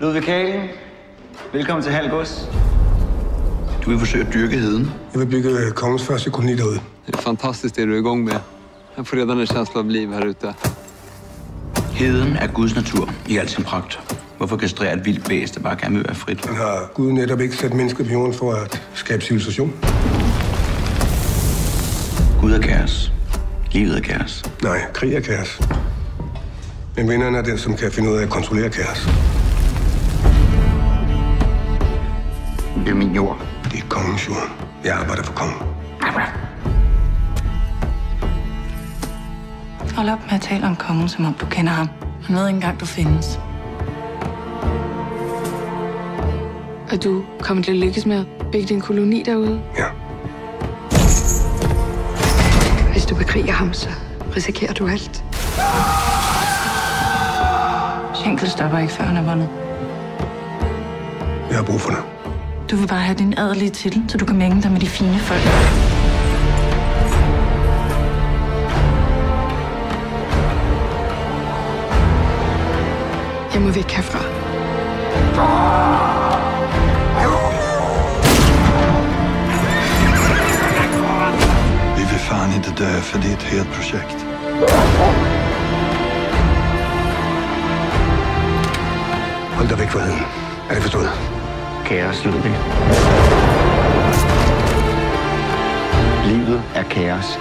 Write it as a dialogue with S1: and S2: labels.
S1: Ludvig Kalen, velkommen til Halgås.
S2: Du vil forsøge at dyrke heden.
S3: Jeg vil bygge kongens første koloni derude.
S4: Det er fantastisk, det du er i gang med. Jeg får redan en känsla av liv her ute.
S2: Heden er Guds natur i al sin pragt. Hvorfor kastrere et vildt bæst, der bare gerne vil være frit?
S3: Men har Gud netop ikke sat mennesker på jorden for at skabe civilisation?
S2: Gud er kaos. Livet er kaos.
S3: Nej, krig er kaos. Men vinderen er den, som kan finde ud af at kontrollere kaos.
S2: Det er min jord.
S3: Det er kongens jord. Jeg arbejder for kongen.
S5: Hold op med at tale om kongen, som om du kender ham. Han ved ikke engang, du findes.
S6: Er du kommet til at lykkes med at bygge din koloni derude?
S3: Ja.
S6: Hvis du bekriger ham, så risikerer du alt.
S5: Schenkel stopper ikke, før han er vundet.
S3: Jeg har brug for det.
S5: Du vil bare have din adelige titel, så du kan mænge dig med de fine folk.
S6: Jeg må væk herfra.
S7: Vi vill fan inte dö för det är ett helt projekt.
S3: Hold dig væk fra heden. Er det forstået?
S1: Kaos, Ludvig. Livet er kaos.